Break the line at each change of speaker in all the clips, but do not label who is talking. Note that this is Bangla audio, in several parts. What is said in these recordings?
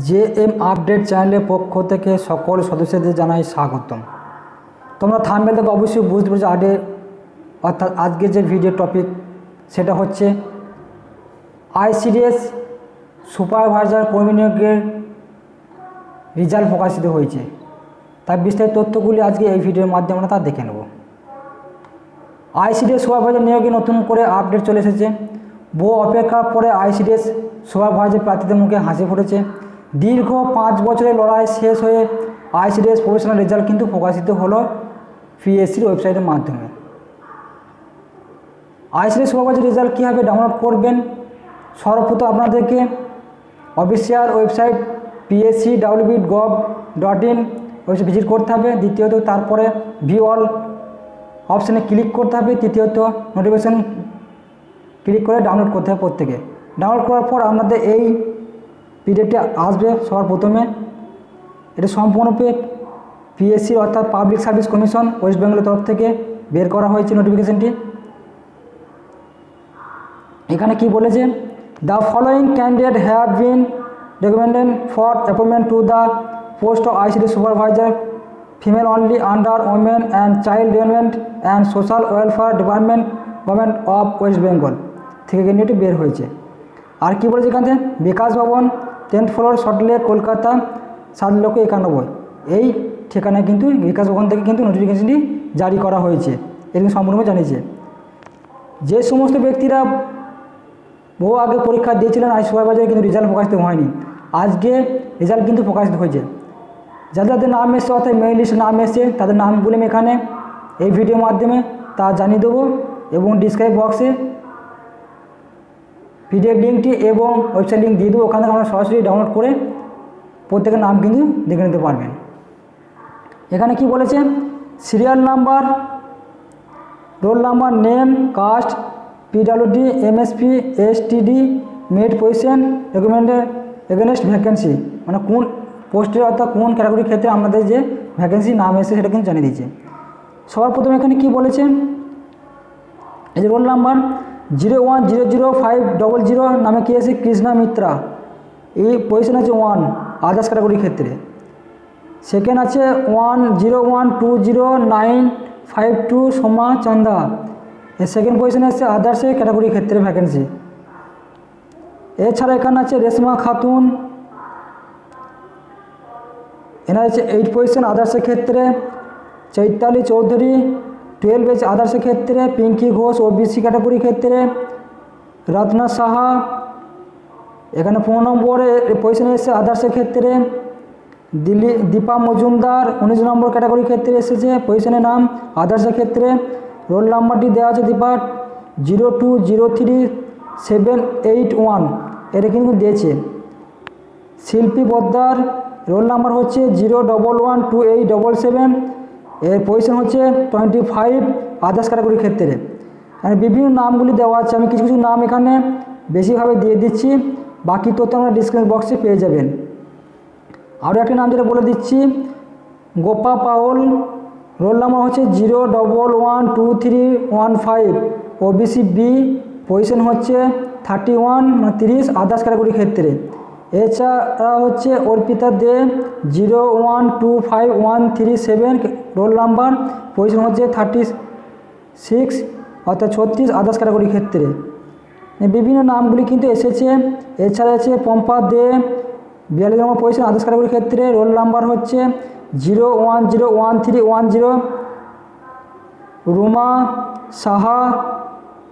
জেএম আপডেট চ্যানেলের পক্ষ থেকে সকল সদস্যদের জানাই স্বাগতম। তোমরা থাম্বনেল থেকে অবশ্যই বুঝতে পেরেছো অর্থাৎ আজকে যে ভিডিও টপিক সেটা হচ্ছে আইসিডিএস সুপারভাইজার কর্মী নিয়োগের রেজাল্ট প্রকাশিত হয়েছে। তার বিস্তারিত তথ্যগুলি আজকে এই ভিডিওর মাধ্যমে আমরা তা দেখে নেব। আইসিডিএস সুপারভাইজার নিয়োগে নতুন করে আপডেট চলে এসেছে। বহু অপেক্ষার পরে আইসিডিএস সুপারভাইজার প্রার্থীদের মুখে হাসি ফুটেছে। দীর্ঘ 5 বছরের লড়াই শেষ হয়ে আইসিডিএস প্রফেশনাল রেজাল্ট কিন্তু প্রকাশিত হলো পিএসসির ওয়েবসাইটের মাধ্যমে। আইসিডিএস সুপারভাইজার রেজাল্ট কীভাবে ডাউনলোড করবেন, সর্বপ্রথম আপনাদেরকে official website pscwbit.gov.in website visit করতে হবে। দ্বিতীয়ত তারপরে ভিউ অল অপশানে ক্লিক করতে হবে। তৃতীয়ত নোটিফিকেশান ক্লিক করে ডাউনলোড করতে হবে প্রত্যেকে। ডাউনলোড করার পর আপনাদের এই পিডিএফটি আসবে সবার প্রথমে। এটা সম্পূর্ণরূপে পিএসসি অর্থাৎ পাবলিক সার্ভিস কমিশন ওয়েস্ট বেঙ্গলের তরফ থেকে বের করা হয়েছে নোটিফিকেশানটি। এখানে কি বলেছে, the following candidate have been recommended for appointment to the post of ICDS supervisor female only under women and child development and social welfare department government of West Bengal থেকে ক্যান্ডিডেট বের হয়েছে। আর কি বলেছে এখানে, বিকাশ ভবন 10th ফ্লোর সল্টলেক কলকাতা 7,91,000 এই ঠিকানায় কিন্তু বিকাশ ভবন থেকে কিন্তু নোটিফিকেশনটি জারি করা হয়েছে। এরকম সম্পূর্ণ জানিয়েছে। যে সমস্ত ব্যক্তিরা বহু আগে পরীক্ষা দিয়েছিলেন আই সুপারভাইজার কিন্তু রেজাল্ট প্রকাশিত হয়নি, আজকে রেজাল্ট কিন্তু প্রকাশিত হয়েছে। যাদের নাম এসছে অর্থাৎ মেইল লিস্টে নাম এসছে তাদের নামগুলি আমি এখানে এই ভিডিওর মাধ্যমে তা জানিয়ে দেবো এবং ডিসক্রিপশন বক্সে পিডিএফ লিঙ্কটি এবং ওয়েবসাইট লিঙ্ক দিয়ে দেবো। ওখানে থেকে আপনারা সরাসরি ডাউনলোড করে প্রত্যেকের নাম কিন্তু দেখে নিতে পারবেন। এখানে কি বলেছে, serial number, roll number, name, caste, PWD, MSP, STD, made position, recommended against vacancy, মানে কোন পোস্টের অর্থাৎ কোন ক্যাটাগরির ক্ষেত্রে আমাদের যে ভ্যাকেন্সি নাম এসে সেটা কিন্তু জানিয়ে দিয়েছে। সবার প্রথমে এখানে কি বলেছে, এই যে রোল নাম্বার 01000500 নামে কি আছে কৃষ্ণা মিত্রা, এই পজিশন আছে 1 আদার্স ক্যাটাগরির ক্ষেত্রে। সেকেন্ড আছে 10120952 সোমা চান্দা, এর সেকেন্ড পজিশনে আছে আদার্সের ক্যাটাগরির ক্ষেত্রে ভ্যাকেন্সি। এছাড়া এখানে আছে রেশমা খাতুন, এনার আছে 8 পজিশন আদার্সের ক্ষেত্রে। চৈতালি চৌধুরী 12 আছে আদার্সের ক্ষেত্রে। পিঙ্কি ঘোষ ওবিসি ক্যাটাগরির ক্ষেত্রে। রত্না সাহা এখানে 4 নম্বরে পজিশনে এসেছে আদার্সের ক্ষেত্রে। দীপা মজুমদার 19 নম্বর ক্যাটাগরির ক্ষেত্রে এসেছে, পজিশনের নাম আদার্সের ক্ষেত্রে। রোল নাম্বারটি দেওয়া আছে দীপা 0203781, এটা কিন্তু দিয়েছে। শিল্পী পোদ্দার রোল নাম্বার হচ্ছে 0112877, এর পজিশন হচ্ছে 25 আদার্স ক্যাটাগরির ক্ষেত্রে। মানে বিভিন্ন নামগুলি দেওয়া আছে, আমি কিছু কিছু নাম এখানে বেশিভাবে দিয়ে দিচ্ছি, বাকি তথ্য আমরা ডিসক্রিপশন বক্সে পেয়ে যাবেন। আরও একটা নাম যেটা বলে দিচ্ছি, গোপা পাউল, রোল নাম্বার হচ্ছে 0112315, ওবিসি বি, পজিশন হচ্ছে 31 মানে 30 আদার্স ক্যাটাগরির ক্ষেত্রে। এছাড়া হচ্ছে অর্পিতা দে 0125137, রোল নাম্বার, পজিশন হচ্ছে 36 অর্থাৎ 36 আদার্স ক্যাটাগরির ক্ষেত্রে। বিভিন্ন নামগুলি কিন্তু এসেছে। এছাড়া আছে পম্পা দে 42 নম্বর পজিশন আদার্স ক্যাটাগরির ক্ষেত্রে, রোল নাম্বার হচ্ছে 0101310। রুমা সাহা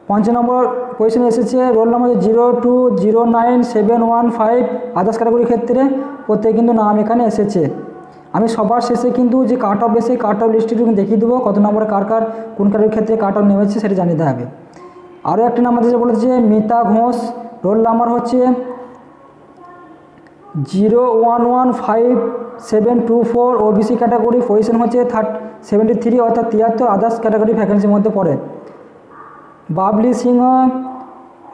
5 নম্বর পজিশনে এসেছে, রোল নাম্বার 0209715 আদার্স ক্যাটাগরির ক্ষেত্রে। প্রত্যেকে কিন্তু নাম এখানে এসেছে। আমি সবার শেষে কিন্তু যে কাট অফ এসে কাট অফ লিস্টটি দেখিয়ে দেবো, কত নম্বরে কার কার কোন ক্যাটাগরির ক্ষেত্রে কাট অফ নেমেছে সেটা জানিয়ে দেওয়া হবে। আরও একটা নাম আছে বলেছে মিতা ঘোষ, রোল নাম্বার হচ্ছে 0115724, ওবিসি ক্যাটাগরি, পজিশন হচ্ছে 73 অর্থাৎ 73 আদার্স ক্যাটাগরি ভ্যাকেন্সির মধ্যে পড়ে। বাবলি সিংহ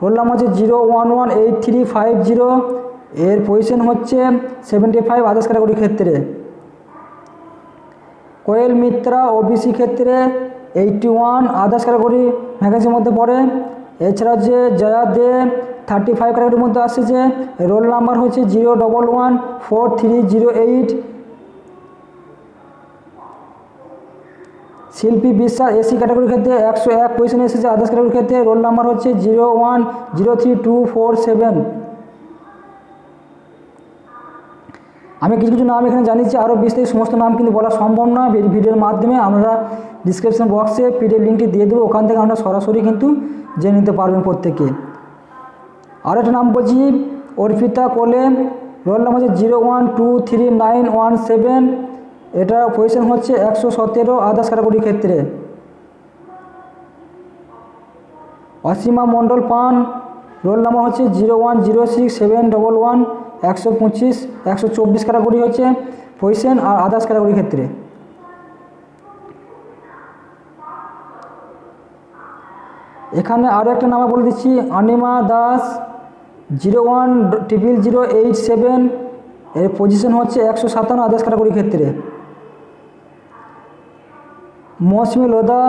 রোল নাম্বার হচ্ছে 0118350, এর পজিশন হচ্ছে 75 আদার্স ক্যাটাগরির ক্ষেত্রে। কোয়েল মিত্রা ওবিসি ক্ষেত্রে 81 আদার্স ক্যাটাগরি ভ্যাকেন্সির মধ্যে পড়ে। এছাড়া যে জয়া দে 35 ক্যাটাগরির মধ্যে আসছে যে রোল নাম্বার হচ্ছে 0114308। শিল্পী বিশ্বাস এসি ক্যাটাগরির ক্ষেত্রে 101 পজিশনে এসেছে। আদার্স ক্যাটাগরির ক্ষেত্রে রোল নাম্বার হচ্ছে 0103247। আমি কিছু কিছু নাম এখানে জানিয়েছি, আরও বিস্তারিত সমস্ত নাম কিন্তু বলা সম্ভব না ভিডিওর মাধ্যমে। আমরা ডিসক্রিপশন বক্সে পিডিএফ লিঙ্কটি দিয়ে দেবো, ওখান থেকে আমরা সরাসরি কিন্তু জেনে নিতে পারবেন প্রত্যেকে। আরও একটা নাম বলছি অর্পিতা কোলে, রোল নাম্বার হচ্ছে 0123917। এটা পজিশন হচ্ছে 117 আদার্স ক্যাটাগরির ক্ষেত্রে। অসীমা মণ্ডল পান, রোল নাম্বার হচ্ছে 0106711, 125 124 ক্যাটাগরি হচ্ছে পজিশন আর আদার্স ক্যাটাগরির ক্ষেত্রে। এখানে আরও একটা নাম বলে দিচ্ছি অনিমা দাস, 0100087, এর পজিশন হচ্ছে 157 আদার্স ক্যাটাগরির ক্ষেত্রে। মৌসুমি লোদা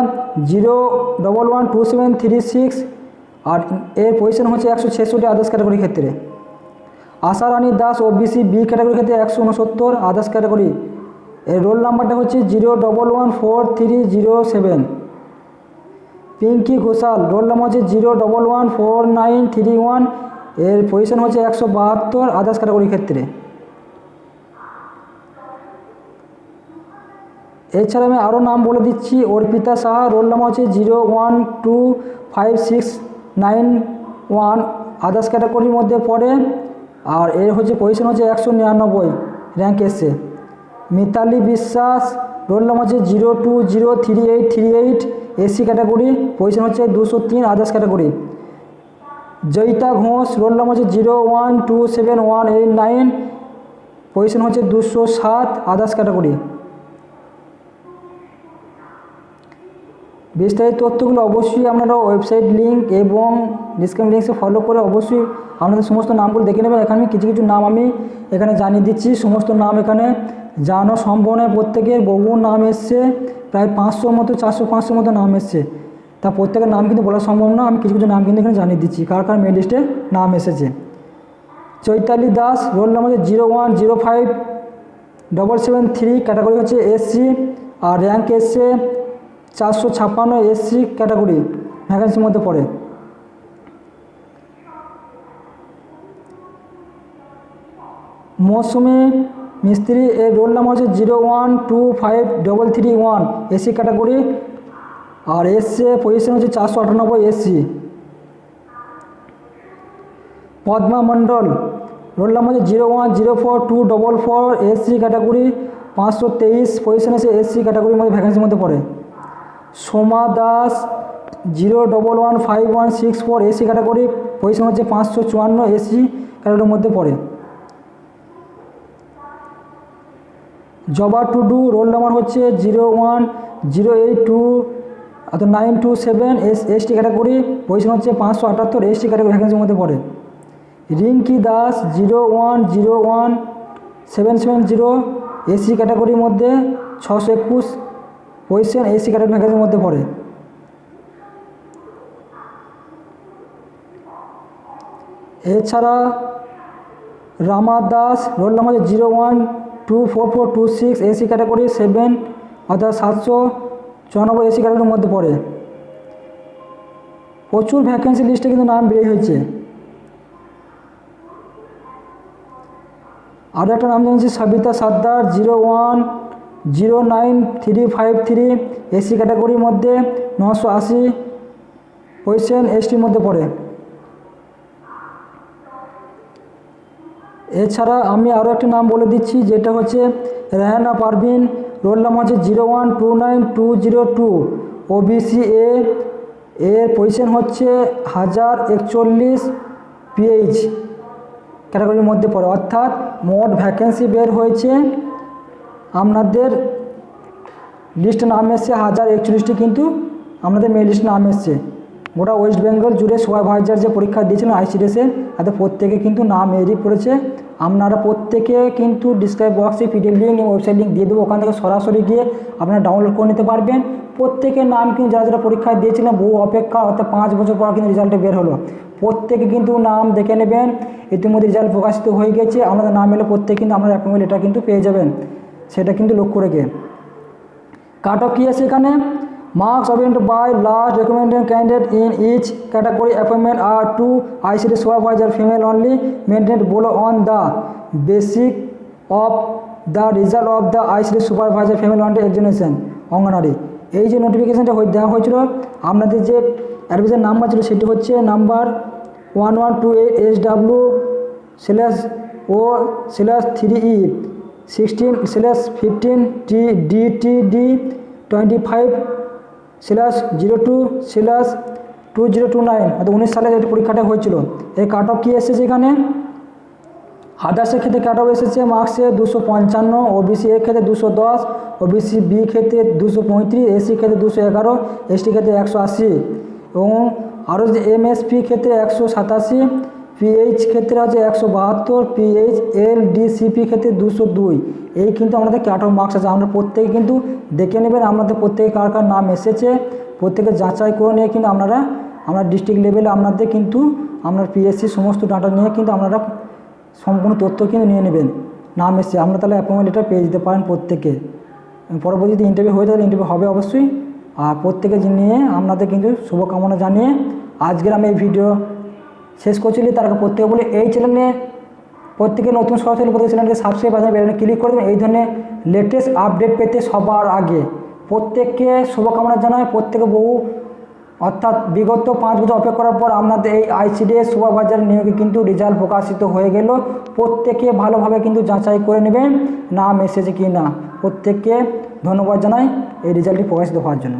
0112736, আর এর পজিশন হচ্ছে 166 আদার্স ক্যাটাগরির ক্ষেত্রে। আশা রানী দাস ওবিসি বি ক্যাটাগরির ক্ষেত্রে 169 আদার্স ক্যাটাগরি, এর রোল নাম্বারটা হচ্ছে 0114307। পিঙ্কি ঘোষাল, রোল নাম্বার হচ্ছে 0114931, এর পজিশন হচ্ছে 172 আদার্স ক্যাটাগরির ক্ষেত্রে। এছাড়া আমি আরও নাম বলে দিচ্ছি অর্পিতা সাহা, রোল নাম্বার হচ্ছে 0125691, আদার্স ক্যাটাগরির মধ্যে পড়ে, আর এর হচ্ছে পজিশন হচ্ছে 199 র্যাঙ্ক এসছে। মিতালি বিশ্বাস, রোল নাম্বার হচ্ছে 0203838, এসসি ক্যাটাগরি, পজিশন হচ্ছে 203 others category. Joyita Ghosh, roll number হচ্ছে 0127189, পজিশন হচ্ছে 207 আদার্স ক্যাটাগরি। বিস্তারিত তথ্যগুলো অবশ্যই আপনারা ওয়েবসাইট লিঙ্ক এবং ডিসক্রিপশন লিঙ্কে ফলো করে অবশ্যই আপনাদের সমস্ত নামগুলো দেখে নেবেন। এখানে কিছু কিছু নাম আমি এখানে জানিয়ে দিচ্ছি, সমস্ত নাম এখানে জানানো সম্ভব নয়। প্রত্যেকের বহু নাম এসছে, প্রায় 500 মতো 400-500 মতো নাম এসছে, তা প্রত্যেকের নাম কিন্তু বলা সম্ভব না। আমি কিছু কিছু নাম কিন্তু এখানে জানিয়ে দিচ্ছি কার কার মেল লিস্টে নাম এসেছে। চৈতালি দাস, রোল নাম্বার হচ্ছে 0105773, ক্যাটাগরি হচ্ছে এসসি, আর র্যাঙ্ক এসছে 456 এসসি ক্যাটাগরি ভ্যাকেন্সির মধ্যে পড়ে। মৌসুমি মিস্ত্রি, এর রোল নাম্বার হচ্ছে 0125331, এসসি ক্যাটাগরি, আর এসসি পজিশন হচ্ছে 498 এসসি। পদ্মা মণ্ডল, রোল নাম্বার হচ্ছে 0104244, এসসি ক্যাটাগরি, 523 পজিশন আছে এসসি ক্যাটাগরির মধ্যে ভ্যাকেন্সির মধ্যে পড়ে। Soma Das, 0115164, SC category, position হচ্ছে 554 এসসি ক্যাটাগরির মধ্যে পড়ে। জবা টুডু, রোল নাম্বার হচ্ছে 01082-927, এসটি ক্যাটাগরি, পজিশন হচ্ছে 578 এসটি ক্যাটাগরি ভ্যাকেন্সির মধ্যে পড়ে। রিঙ্কি দাস, 0101770, এসসি ক্যাটাগরির মধ্যে 621 পজিশন এসসি ক্যাটাগরি ভ্যাকেন্সির মধ্যে পড়ে। এছাড়া Rama Das, roll number 0124426, SC category 7 অর্থাৎ 794 এসসি ক্যাটাগরির মধ্যে পড়ে। প্রচুর ভ্যাকেন্সি লিস্টে কিন্তু নাম বেড়ে হয়েছে। আরও একটা নাম জানছি সবিতা সর্দার, 0109353, এসসি ক্যাটাগরির মধ্যে 980 পজিশন এসটির মধ্যে পড়ে। এছাড়া আমি আরও একটি নাম বলে দিচ্ছি, যেটা হচ্ছে রেহানা পারভিন, রোল নাম্বার হচ্ছে 0129202, ওবিসি এর পজিশন হচ্ছে 1041 পিএইচ ক্যাটাগরির মধ্যে পড়ে। অর্থাৎ মোট ভ্যাকেন্সি বের হয়েছে, আপনাদের লিস্টে নাম এসছে 1041টি, কিন্তু আপনাদের মেল লিস্টে নাম এসছে। গোটা ওয়েস্ট বেঙ্গল জুড়ে সুপারভাইজার যে পরীক্ষা দিয়েছিলেন আইসিডিএসের, তাতে প্রত্যেকে কিন্তু নাম এরিয়ে পড়েছে। আপনারা প্রত্যেকে কিন্তু ডিসক্রিপশন বক্সে পিডিএফ লিঙ্ক এবং ওয়েবসাইট লিঙ্ক দিয়ে দেবো, ওখান থেকে সরাসরি গিয়ে আপনারা ডাউনলোড করে নিতে পারবেন। প্রত্যেকের নাম কিন্তু যারা যারা পরীক্ষা দিয়েছিলেন বহু অপেক্ষা, অর্থাৎ 5 বছর পর কিন্তু রেজাল্টে বের হলো। প্রত্যেকে কিন্তু নাম দেখে নেবেন, ইতিমধ্যে রেজাল্ট প্রকাশিত হয়ে গেছে। আপনাদের নাম এলে প্রত্যেকে কিন্তু আপনার অ্যাপয়েন্টমেন্ট লেটার কিন্তু পেয়ে যাবেন, সেটা কিন্তু লক্ষ্য রেখে। কাট অফ কী আছে এখানে, marks obtained by last recommended candidate in each category appointment are to ICD supervisor female only maintained below on the basis of the result of the ICD supervisor female only examination অঙ্গনারী। এই যে নোটিফিকেশানটা দেওয়া হয়েছিল, আপনাদের যে অ্যাডমিশন নাম্বার ছিল সেটি হচ্ছে নাম্বার 1128/O/3E 16/15 25/02/2029 অর্থাৎ 19 সালে এই পরীক্ষাটা হয়েছিল। এই কাট অফ কী এসেছে এখানে, আদার্সের ক্ষেত্রে কাট অফ এসেছে মার্কসে 255, ওবিসি এর ক্ষেত্রে 210, ওবিসি বি ক্ষেত্রে 235, এসসি ক্ষেত্রে 211, এসটি ক্ষেত্রে 180 এবং আরও যে এমএসপি ক্ষেত্রে 187, পিএইচ ক্ষেত্রে আছে 172, পিএইচ এলডিসিপি ক্ষেত্রে 202। এই কিন্তু আমাদের কাট অফ মার্কস আছে। আমরা প্রত্যেকে কিন্তু দেখে নেবেন আপনাদের প্রত্যেকে কার কার নাম এসেছে, প্রত্যেকে যাচাই করে নিয়ে কিন্তু আপনারা ডিস্ট্রিক্ট লেভেলে আপনাদের কিন্তু আপনার পিএসসি সমস্ত ডাটা নিয়ে কিন্তু আপনারা সম্পূর্ণ তথ্য কিন্তু নিয়ে নেবেন। নাম এসে আপনারা তাহলে অ্যাপয়েন্টমেন্ট লেটার পেয়ে যেতে পারেন প্রত্যেকে। পরবর্তীতে ইন্টারভিউ হয়ে তাহলে ইন্টারভিউ হবে অবশ্যই। আর প্রত্যেকে নিয়ে আপনাদের কিন্তু শুভকামনা জানিয়ে আজকের আমি এই ভিডিও শেষ করছিলি। তার আগে প্রত্যেকে বলে এই চ্যানেলে প্রত্যেকে নতুন সরাসরি প্রত্যেক চ্যানেলকে সাবস্ক্রাইব আছে বেলনে ক্লিক করে দেবেন এই ধরনের লেটেস্ট আপডেট পেতে সবার আগে। প্রত্যেককে শুভকামনা জানাই। প্রত্যেকে অর্থাৎ বিগত 5 বছর অপেক্ষা করার পর আপনাদের এই আইসিডিএস সুপারভাইজার নিয়োগে কিন্তু রেজাল্ট প্রকাশিত হয়ে গেল। প্রত্যেকে ভালোভাবে কিন্তু যাচাই করে নেবেন নাম এসেছে কি না। প্রত্যেককে ধন্যবাদ জানাই এই রেজাল্টটি প্রকাশিত হওয়ার জন্য।